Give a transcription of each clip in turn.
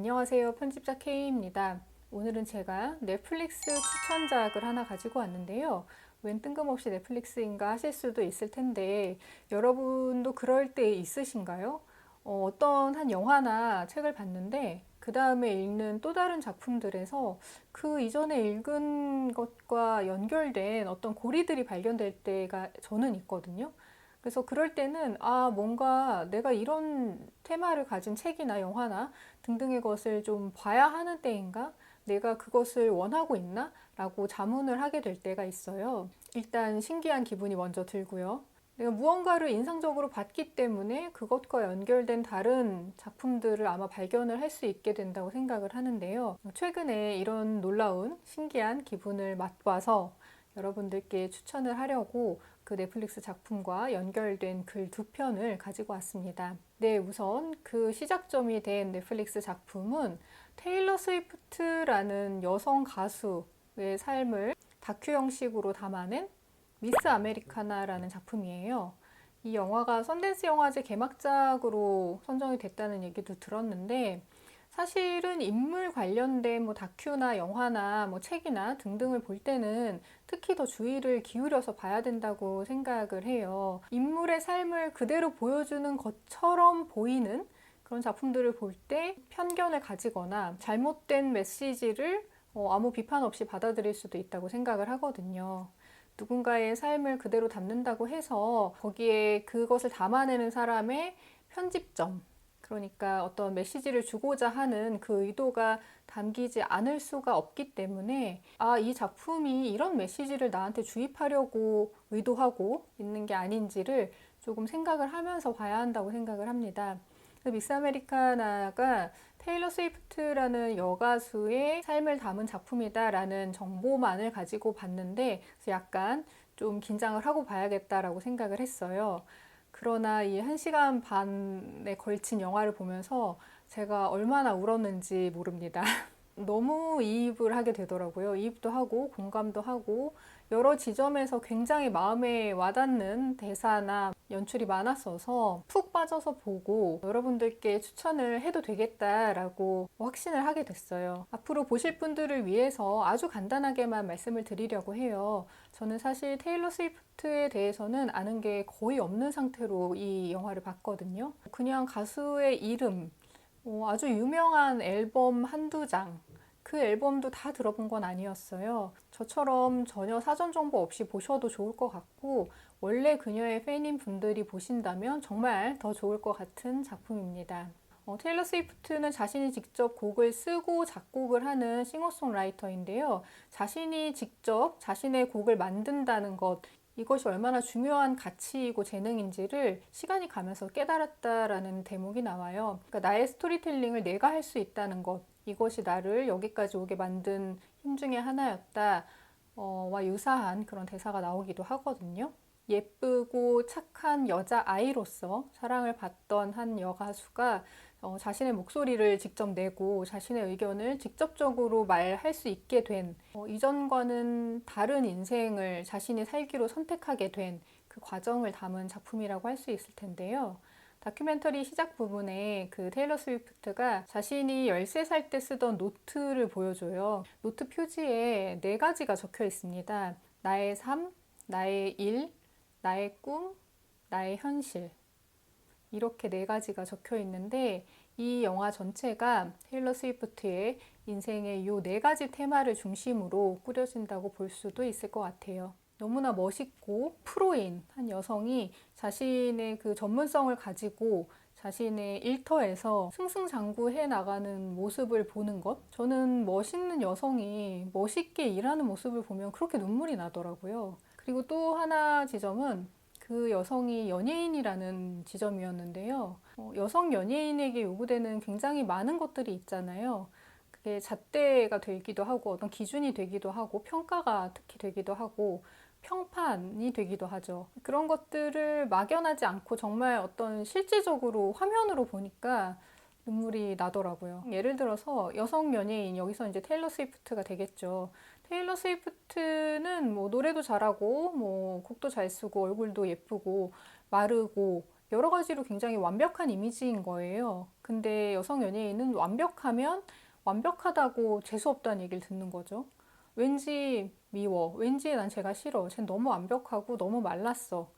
안녕하세요. 편집자 K입니다. 오늘은 제가 넷플릭스 추천작을 하나 가지고 왔는데요. 웬 뜬금없이 넷플릭스인가 하실 수도 있을 텐데 여러분도 그럴 때 있으신가요? 어떤 한 영화나 책을 봤는데 그 다음에 읽는 또 다른 작품들에서 그 이전에 읽은 것과 연결된 어떤 고리들이 발견될 때가 저는 있거든요. 그래서 그럴 때는 뭔가 내가 이런 테마를 가진 책이나 영화나 등등의 것을 좀 봐야 하는 때인가? 내가 그것을 원하고 있나? 라고 자문을 하게 될 때가 있어요. 일단 신기한 기분이 먼저 들고요. 내가 무언가를 인상적으로 봤기 때문에 그것과 연결된 다른 작품들을 아마 발견을 할 수 있게 된다고 생각을 하는데요. 최근에 이런 놀라운 신기한 기분을 맛봐서 여러분들께 추천을 하려고 그 넷플릭스 작품과 연결된 글 두 편을 가지고 왔습니다. 네, 우선 그 시작점이 된 넷플릭스 작품은 테일러 스위프트라는 여성 가수의 삶을 다큐 형식으로 담아낸 미스 아메리카나라는 작품이에요. 이 영화가 선댄스 영화제 개막작으로 선정이 됐다는 얘기도 들었는데 사실은 인물 관련된 다큐나 영화나 책이나 등등을 볼 때는 특히 더 주의를 기울여서 봐야 된다고 생각을 해요. 인물의 삶을 그대로 보여주는 것처럼 보이는 그런 작품들을 볼 때 편견을 가지거나 잘못된 메시지를 아무 비판 없이 받아들일 수도 있다고 생각을 하거든요. 누군가의 삶을 그대로 담는다고 해서 거기에 그것을 담아내는 사람의 편집점, 그러니까 어떤 메시지를 주고자 하는 그 의도가 담기지 않을 수가 없기 때문에 이 작품이 이런 메시지를 나한테 주입하려고 의도하고 있는 게 아닌지를 조금 생각을 하면서 봐야 한다고 생각을 합니다. 미스 아메리카나가 테일러 스위프트라는 여가수의 삶을 담은 작품이다라는 정보만을 가지고 봤는데 약간 좀 긴장을 하고 봐야겠다라고 생각을 했어요. 그러나 이 1시간 반에 걸친 영화를 보면서 제가 얼마나 울었는지 모릅니다. 너무 이입을 하게 되더라고요. 이입도 하고 공감도 하고 여러 지점에서 굉장히 마음에 와닿는 대사나 연출이 많았어서 푹 빠져서 보고 여러분들께 추천을 해도 되겠다라고 확신을 하게 됐어요. 앞으로 보실 분들을 위해서 아주 간단하게만 말씀을 드리려고 해요. 저는 사실 테일러 스위프트에 대해서는 아는 게 거의 없는 상태로 이 영화를 봤거든요. 그냥 가수의 이름, 아주 유명한 앨범 한두 장, 그 앨범도 다 들어본 건 아니었어요. 저처럼 전혀 사전 정보 없이 보셔도 좋을 것 같고 원래 그녀의 팬인 분들이 보신다면 정말 더 좋을 것 같은 작품입니다. 테일러 스위프트는 자신이 직접 곡을 쓰고 작곡을 하는 싱어송라이터인데요. 자신이 직접 자신의 곡을 만든다는 것, 이것이 얼마나 중요한 가치이고 재능인지를 시간이 가면서 깨달았다라는 대목이 나와요. 그러니까 나의 스토리텔링을 내가 할 수 있다는 것, 이것이 나를 여기까지 오게 만든 힘 중에 하나였다. 와 유사한 그런 대사가 나오기도 하거든요. 예쁘고 착한 여자아이로서 사랑을 받던 한 여가수가 자신의 목소리를 직접 내고 자신의 의견을 직접적으로 말할 수 있게 된 이전과는 다른 인생을 자신이 살기로 선택하게 된 그 과정을 담은 작품이라고 할 수 있을 텐데요. 다큐멘터리 시작 부분에 그 테일러 스위프트가 자신이 13살 때 쓰던 노트를 보여줘요. 노트 표지에 4가지가 적혀 있습니다. 나의 삶, 나의 일, 나의 꿈, 나의 현실. 이렇게 4가지가 적혀 있는데 이 영화 전체가 테일러 스위프트의 인생의 이 4가지 테마를 중심으로 꾸려진다고 볼 수도 있을 것 같아요. 너무나 멋있고 프로인 한 여성이 자신의 그 전문성을 가지고 자신의 일터에서 승승장구해 나가는 모습을 보는 것. 저는 멋있는 여성이 멋있게 일하는 모습을 보면 그렇게 눈물이 나더라고요. 그리고 또 하나 지점은 그 여성이 연예인이라는 지점이었는데요. 여성 연예인에게 요구되는 굉장히 많은 것들이 있잖아요. 그게 잣대가 되기도 하고 어떤 기준이 되기도 하고 평가가 특히 되기도 하고 평판이 되기도 하죠. 그런 것들을 막연하지 않고 정말 어떤 실질적으로 화면으로 보니까 눈물이 나더라고요. 예를 들어서 여성 연예인, 여기서 이제 테일러 스위프트가 되겠죠. 테일러 스위프트는 노래도 잘하고 곡도 잘 쓰고 얼굴도 예쁘고 마르고 여러 가지로 굉장히 완벽한 이미지인 거예요. 근데 여성 연예인은 완벽하면 완벽하다고 재수없다는 얘기를 듣는 거죠. 왠지 미워. 왠지 난 쟤가 싫어. 쟤 너무 완벽하고 너무 말랐어.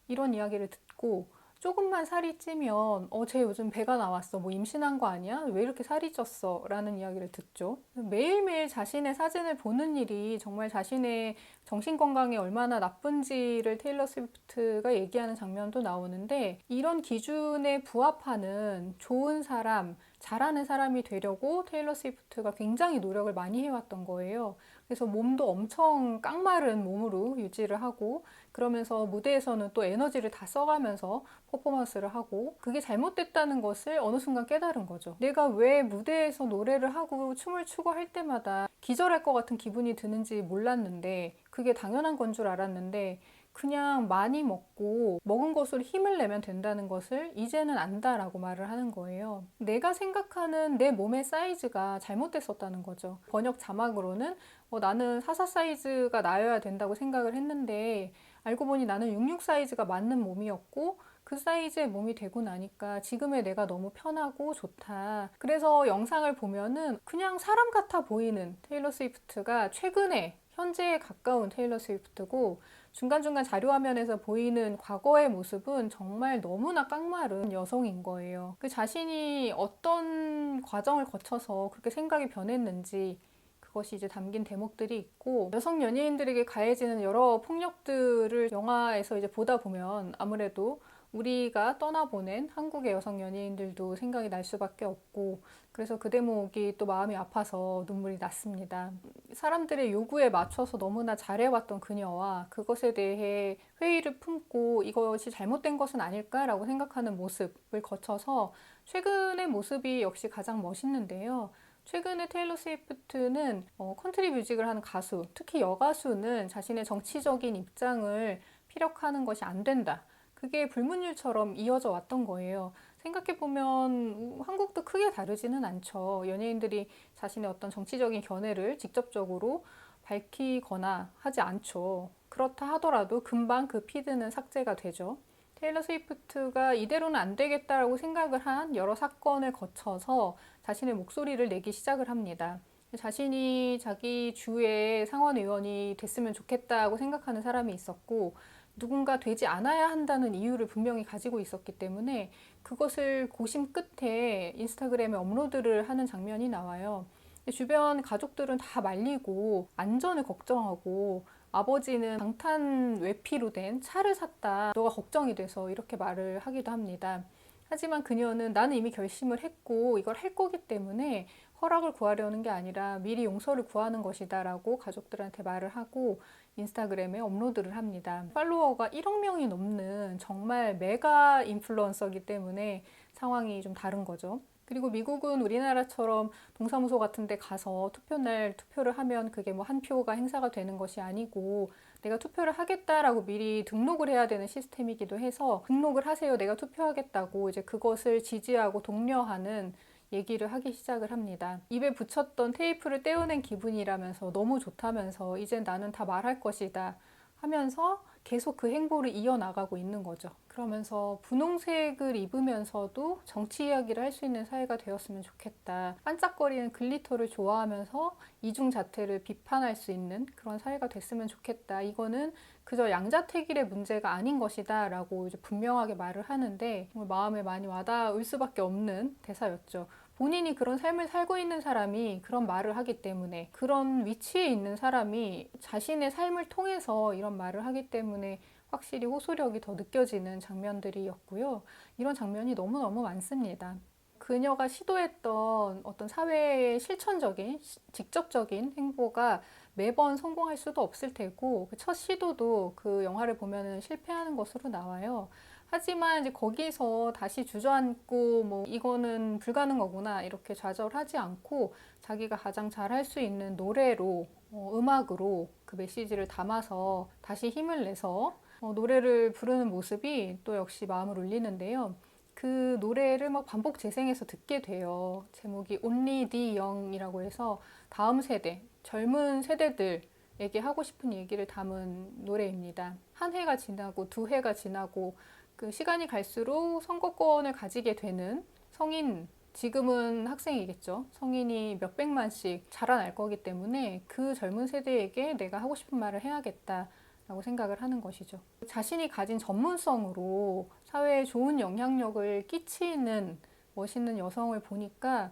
이런 이야기를 듣고 조금만 살이 찌면 쟤 요즘 배가 나왔어. 뭐 임신한 거 아니야? 왜 이렇게 살이 쪘어? 라는 이야기를 듣죠. 매일매일 자신의 사진을 보는 일이 정말 자신의 정신건강에 얼마나 나쁜지를 테일러 스위프트가 얘기하는 장면도 나오는데, 이런 기준에 부합하는 좋은 사람, 잘하는 사람이 되려고 테일러 스위프트가 굉장히 노력을 많이 해왔던 거예요. 그래서 몸도 엄청 깡마른 몸으로 유지를 하고, 그러면서 무대에서는 또 에너지를 다 써가면서 퍼포먼스를 하고, 그게 잘못됐다는 것을 어느 순간 깨달은 거죠. 내가 왜 무대에서 노래를 하고 춤을 추고 할 때마다 기절할 것 같은 기분이 드는지 몰랐는데, 그게 당연한 건 줄 알았는데, 그냥 많이 먹고 먹은 것으로 힘을 내면 된다는 것을 이제는 안다라고 말을 하는 거예요. 내가 생각하는 내 몸의 사이즈가 잘못됐었다는 거죠. 번역 자막으로는 나는 44 사이즈가 나여야 된다고 생각을 했는데, 알고 보니 나는 66 사이즈가 맞는 몸이었고, 그 사이즈의 몸이 되고 나니까 지금의 내가 너무 편하고 좋다. 그래서 영상을 보면은 그냥 사람 같아 보이는 테일러 스위프트가 최근에 현재에 가까운 테일러 스위프트고, 중간중간 자료화면에서 보이는 과거의 모습은 정말 너무나 깡마른 여성인 거예요. 그 자신이 어떤 과정을 거쳐서 그렇게 생각이 변했는지, 그것이 이제 담긴 대목들이 있고, 여성 연예인들에게 가해지는 여러 폭력들을 영화에서 이제 보다 보면 아무래도 우리가 떠나보낸 한국의 여성 연예인들도 생각이 날 수밖에 없고, 그래서 그 대목이 또 마음이 아파서 눈물이 났습니다. 사람들의 요구에 맞춰서 너무나 잘해왔던 그녀와 그것에 대해 회의를 품고 이것이 잘못된 것은 아닐까라고 생각하는 모습을 거쳐서 최근의 모습이 역시 가장 멋있는데요. 최근에 테일러 스위프트는 컨트리 뮤직을 하는 가수, 특히 여가수는 자신의 정치적인 입장을 피력하는 것이 안 된다. 그게 불문율처럼 이어져 왔던 거예요. 생각해보면 한국도 크게 다르지는 않죠. 연예인들이 자신의 어떤 정치적인 견해를 직접적으로 밝히거나 하지 않죠. 그렇다 하더라도 금방 그 피드는 삭제가 되죠. 테일러 스위프트가 이대로는 안 되겠다라고 생각을 한 여러 사건을 거쳐서 자신의 목소리를 내기 시작을 합니다. 자신이 자기 주의 상원 의원이 됐으면 좋겠다고 생각하는 사람이 있었고, 누군가 되지 않아야 한다는 이유를 분명히 가지고 있었기 때문에 그것을 고심 끝에 인스타그램에 업로드를 하는 장면이 나와요. 주변 가족들은 다 말리고 안전을 걱정하고, 아버지는 방탄 외피로 된 차를 샀다. 너가 걱정이 돼서 이렇게 말을 하기도 합니다. 하지만 그녀는 나는 이미 결심을 했고 이걸 할 거기 때문에 허락을 구하려는 게 아니라 미리 용서를 구하는 것이다 라고 가족들한테 말을 하고 인스타그램에 업로드를 합니다. 팔로워가 1억 명이 넘는 정말 메가 인플루언서이기 때문에 상황이 좀 다른 거죠. 그리고 미국은 우리나라처럼 동사무소 같은 데 가서 투표날 투표를 하면 그게 뭐 한 표가 행사가 되는 것이 아니고, 내가 투표를 하겠다라고 미리 등록을 해야 되는 시스템이기도 해서 등록을 하세요. 내가 투표하겠다고 이제 그것을 지지하고 독려하는 얘기를 하기 시작을 합니다. 입에 붙였던 테이프를 떼어낸 기분이라면서 너무 좋다면서 이젠 나는 다 말할 것이다 하면서 계속 그 행보를 이어나가고 있는 거죠. 그러면서 분홍색을 입으면서도 정치 이야기를 할 수 있는 사회가 되었으면 좋겠다. 반짝거리는 글리터를 좋아하면서 이중 자태를 비판할 수 있는 그런 사회가 됐으면 좋겠다. 이거는 그저 양자택일의 문제가 아닌 것이다 라고 이제 분명하게 말을 하는데, 정말 마음에 많이 와닿을 수밖에 없는 대사였죠. 본인이 그런 삶을 살고 있는 사람이 그런 말을 하기 때문에, 그런 위치에 있는 사람이 자신의 삶을 통해서 이런 말을 하기 때문에 확실히 호소력이 더 느껴지는 장면들이었고요. 이런 장면이 너무너무 많습니다. 그녀가 시도했던 어떤 사회의 실천적인, 직접적인 행보가 매번 성공할 수도 없을 테고, 그 첫 시도도 그 영화를 보면은 실패하는 것으로 나와요. 하지만 이제 거기서 다시 주저앉고 뭐 이거는 불가능하구나 이렇게 좌절하지 않고 자기가 가장 잘할 수 있는 노래로, 음악으로 그 메시지를 담아서 다시 힘을 내서 노래를 부르는 모습이 또 역시 마음을 울리는데요. 그 노래를 막 반복 재생해서 듣게 돼요. 제목이 Only the Young이라고 해서 다음 세대, 젊은 세대들에게 하고 싶은 얘기를 담은 노래입니다. 한 해가 지나고 두 해가 지나고 그 시간이 갈수록 선거권을 가지게 되는 성인, 지금은 학생이겠죠. 성인이 몇백만씩 자라날 거기 때문에 그 젊은 세대에게 내가 하고 싶은 말을 해야겠다라고 생각을 하는 것이죠. 자신이 가진 전문성으로 사회에 좋은 영향력을 끼치는 멋있는 여성을 보니까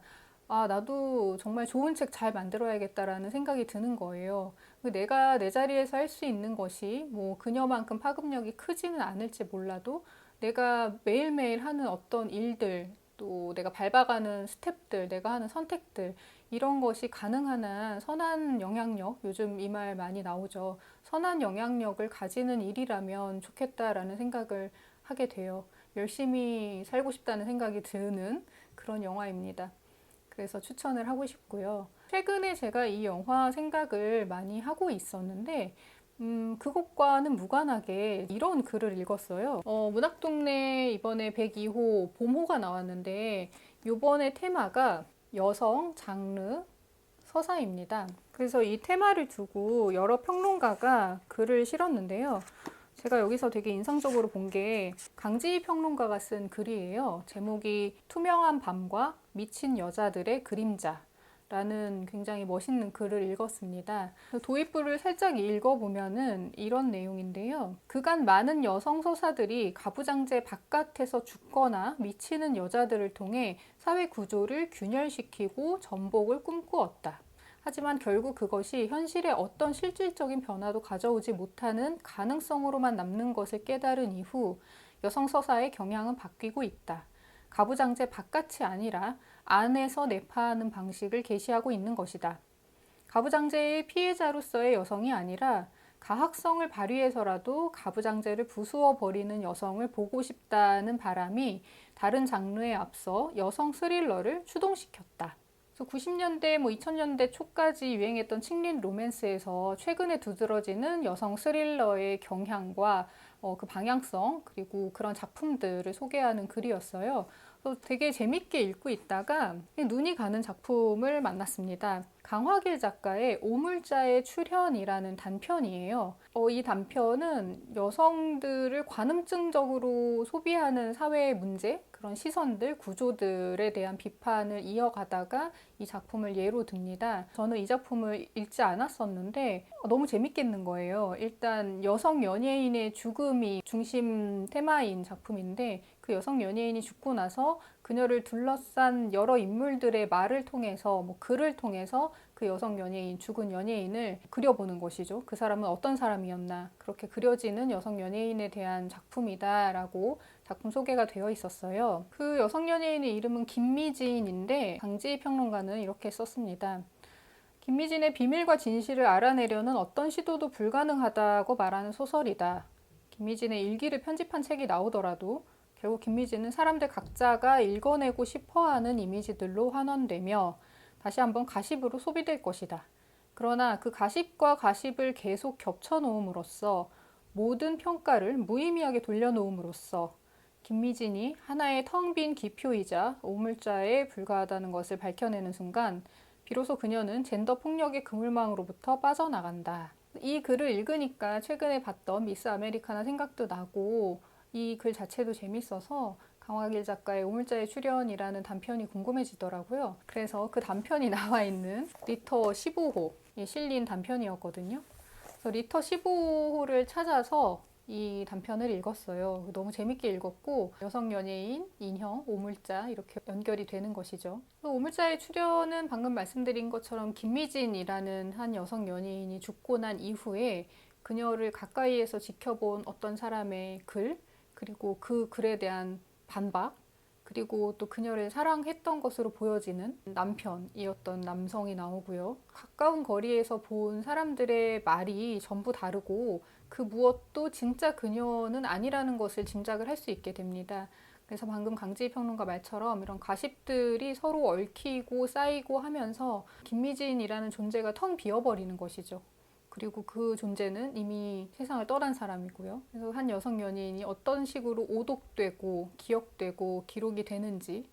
아, 나도 정말 좋은 책 잘 만들어야겠다라는 생각이 드는 거예요. 내가 내 자리에서 할 수 있는 것이 뭐 그녀만큼 파급력이 크지는 않을지 몰라도 내가 매일매일 하는 어떤 일들, 또 내가 밟아가는 스텝들, 내가 하는 선택들, 이런 것이 가능한 한 선한 영향력, 요즘 이 말 많이 나오죠. 선한 영향력을 가지는 일이라면 좋겠다라는 생각을 하게 돼요. 열심히 살고 싶다는 생각이 드는 그런 영화입니다. 그래서 추천을 하고 싶고요. 최근에 제가 이 영화 생각을 많이 하고 있었는데 그것과는 무관하게 이런 글을 읽었어요. 문학동네 이번에 102호 봄호가 나왔는데 이번에 테마가 여성, 장르, 서사입니다. 그래서 이 테마를 두고 여러 평론가가 글을 실었는데요. 제가 여기서 되게 인상적으로 본 게 강지희 평론가가 쓴 글이에요. 제목이 투명한 밤과 미친 여자들의 그림자 라는 굉장히 멋있는 글을 읽었습니다. 도입부를 살짝 읽어보면은 이런 내용인데요. 그간 많은 여성 서사들이 가부장제 바깥에서 죽거나 미치는 여자들을 통해 사회 구조를 균열시키고 전복을 꿈꾸었다. 하지만 결국 그것이 현실에 어떤 실질적인 변화도 가져오지 못하는 가능성으로만 남는 것을 깨달은 이후 여성 서사의 경향은 바뀌고 있다. 가부장제 바깥이 아니라 안에서 내파하는 방식을 계시하고 있는 것이다. 가부장제의 피해자로서의 여성이 아니라 가학성을 발휘해서라도 가부장제를 부수어 버리는 여성을 보고 싶다는 바람이 다른 장르에 앞서 여성 스릴러를 추동시켰다. 90년대, 2000년대 초까지 유행했던 칙린 로맨스에서 최근에 두드러지는 여성 스릴러의 경향과 그 방향성, 그리고 그런 작품들을 소개하는 글이었어요. 되게 재밌게 읽고 있다가 눈이 가는 작품을 만났습니다. 강화길 작가의 오물자의 출현이라는 단편이에요. 이 단편은 여성들을 관음증적으로 소비하는 사회의 문제, 그런 시선들, 구조들에 대한 비판을 이어가다가 이 작품을 예로 듭니다. 저는 이 작품을 읽지 않았었는데 너무 재밌겠는 거예요. 일단 여성 연예인의 죽음이 중심 테마인 작품인데 그 여성 연예인이 죽고 나서 그녀를 둘러싼 여러 인물들의 말을 통해서 글을 통해서 그 여성 연예인, 죽은 연예인을 그려보는 것이죠. 그 사람은 어떤 사람이었나, 그렇게 그려지는 여성 연예인에 대한 작품이다라고 작품 소개가 되어 있었어요. 그 여성 연예인의 이름은 김미진인데 강지희 평론가는 이렇게 썼습니다. 김미진의 비밀과 진실을 알아내려는 어떤 시도도 불가능하다고 말하는 소설이다. 김미진의 일기를 편집한 책이 나오더라도 결국 김미진은 사람들 각자가 읽어내고 싶어하는 이미지들로 환원되며 다시 한번 가십으로 소비될 것이다. 그러나 그 가십과 가십을 계속 겹쳐놓음으로써 모든 평가를 무의미하게 돌려놓음으로써 김미진이 하나의 텅 빈 기표이자 오물자에 불과하다는 것을 밝혀내는 순간 비로소 그녀는 젠더 폭력의 그물망으로부터 빠져나간다. 이 글을 읽으니까 최근에 봤던 미스 아메리카나 생각도 나고 이 글 자체도 재밌어서 강화길 작가의 오물자의 출현이라는 단편이 궁금해지더라고요. 그래서 그 단편이 나와 있는 리터 15호에 실린 단편이었거든요. 그래서 리터 15호를 찾아서 이 단편을 읽었어요. 너무 재밌게 읽었고 여성 연예인, 인형, 오물자 이렇게 연결이 되는 것이죠. 오물자의 출현은 방금 말씀드린 것처럼 김미진이라는 한 여성 연예인이 죽고 난 이후에 그녀를 가까이에서 지켜본 어떤 사람의 글, 그리고 그 글에 대한 반박, 그리고 또 그녀를 사랑했던 것으로 보여지는 남편이었던 남성이 나오고요. 가까운 거리에서 본 사람들의 말이 전부 다르고 그 무엇도 진짜 그녀는 아니라는 것을 짐작을 할 수 있게 됩니다. 그래서 방금 강지희 평론가 말처럼 이런 가십들이 서로 얽히고 쌓이고 하면서 김미진이라는 존재가 텅 비어버리는 것이죠. 그리고 그 존재는 이미 세상을 떠난 사람이고요. 그래서 한 여성 연예인이 어떤 식으로 오독되고 기억되고 기록이 되는지,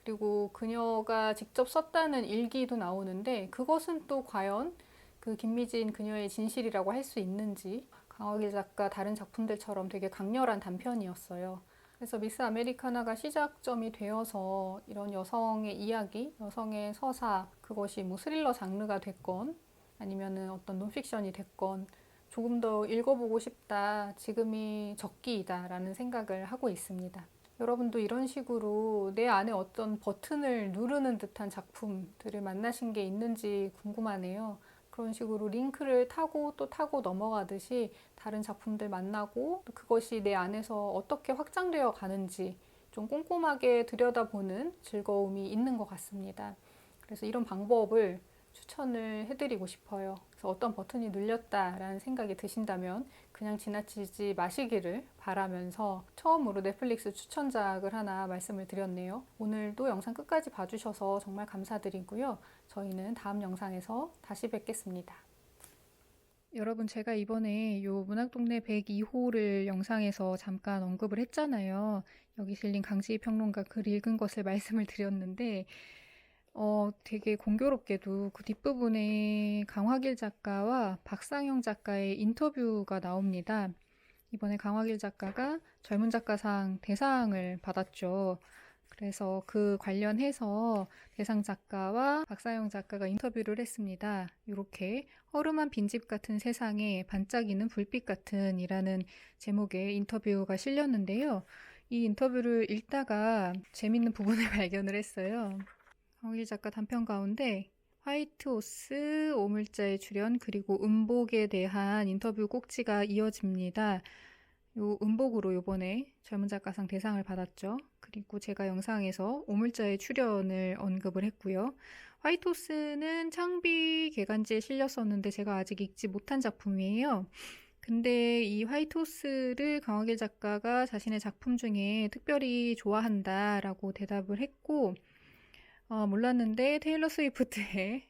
그리고 그녀가 직접 썼다는 일기도 나오는데 그것은 또 과연 그 김미진 그녀의 진실이라고 할 수 있는지, 강화길 작가 다른 작품들처럼 되게 강렬한 단편이었어요. 그래서 미스 아메리카나가 시작점이 되어서 이런 여성의 이야기, 여성의 서사, 그것이 뭐 스릴러 장르가 됐건 아니면은 어떤 논픽션이 됐건 조금 더 읽어보고 싶다, 지금이 적기이다라는 생각을 하고 있습니다. 여러분도 이런 식으로 내 안에 어떤 버튼을 누르는 듯한 작품들을 만나신 게 있는지 궁금하네요. 그런 식으로 링크를 타고 또 타고 넘어가듯이 다른 작품들 만나고 그것이 내 안에서 어떻게 확장되어 가는지 좀 꼼꼼하게 들여다보는 즐거움이 있는 것 같습니다. 그래서 이런 방법을 추천을 해드리고 싶어요. 그래서 어떤 버튼이 눌렸다라는 생각이 드신다면 그냥 지나치지 마시기를 바라면서 처음으로 넷플릭스 추천작을 하나 말씀을 드렸네요. 오늘도 영상 끝까지 봐주셔서 정말 감사드리고요. 저희는 다음 영상에서 다시 뵙겠습니다. 여러분, 제가 이번에 요 문학동네 102호를 영상에서 잠깐 언급을 했잖아요. 여기 실린 강지희 평론가 글 읽은 것을 말씀을 드렸는데 되게 공교롭게도 그 뒷부분에 강화길 작가와 박상영 작가의 인터뷰가 나옵니다. 이번에 강화길 작가가 젊은 작가상 대상을 받았죠. 그래서 그 관련해서 대상 작가와 박상영 작가가 인터뷰를 했습니다. 이렇게 허름한 빈집 같은 세상에 반짝이는 불빛 같은 이라는 제목의 인터뷰가 실렸는데요. 이 인터뷰를 읽다가 재밌는 부분을 발견을 했어요. 강길 작가 단편 가운데 화이트호스, 오물자의 출연, 그리고 음복에 대한 인터뷰 꼭지가 이어집니다. 요 음복으로 요번에 젊은 작가상 대상을 받았죠. 그리고 제가 영상에서 오물자의 출연을 언급을 했고요. 화이트호스는 창비 개간지에 실렸었는데 제가 아직 읽지 못한 작품이에요. 근데 이 화이트호스를 강하길 작가가 자신의 작품 중에 특별히 좋아한다라고 대답을 했고, 몰랐는데 테일러 스위프트의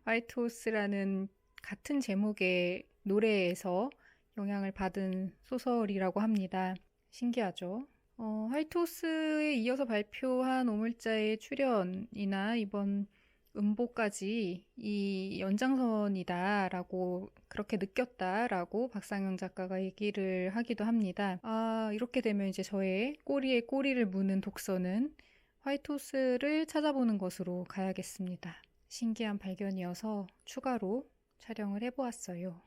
화이트호스라는 같은 제목의 노래에서 영향을 받은 소설이라고 합니다. 신기하죠? 화이트호스에 이어서 발표한 오물자의 출연이나 이번 음보까지 이 연장선이다라고 그렇게 느꼈다라고 박상영 작가가 얘기를 하기도 합니다. 이렇게 되면 이제 저의 꼬리에 꼬리를 무는 독서는 화이트호스를 찾아보는 것으로 가야겠습니다. 신기한 발견이어서 추가로 촬영을 해보았어요.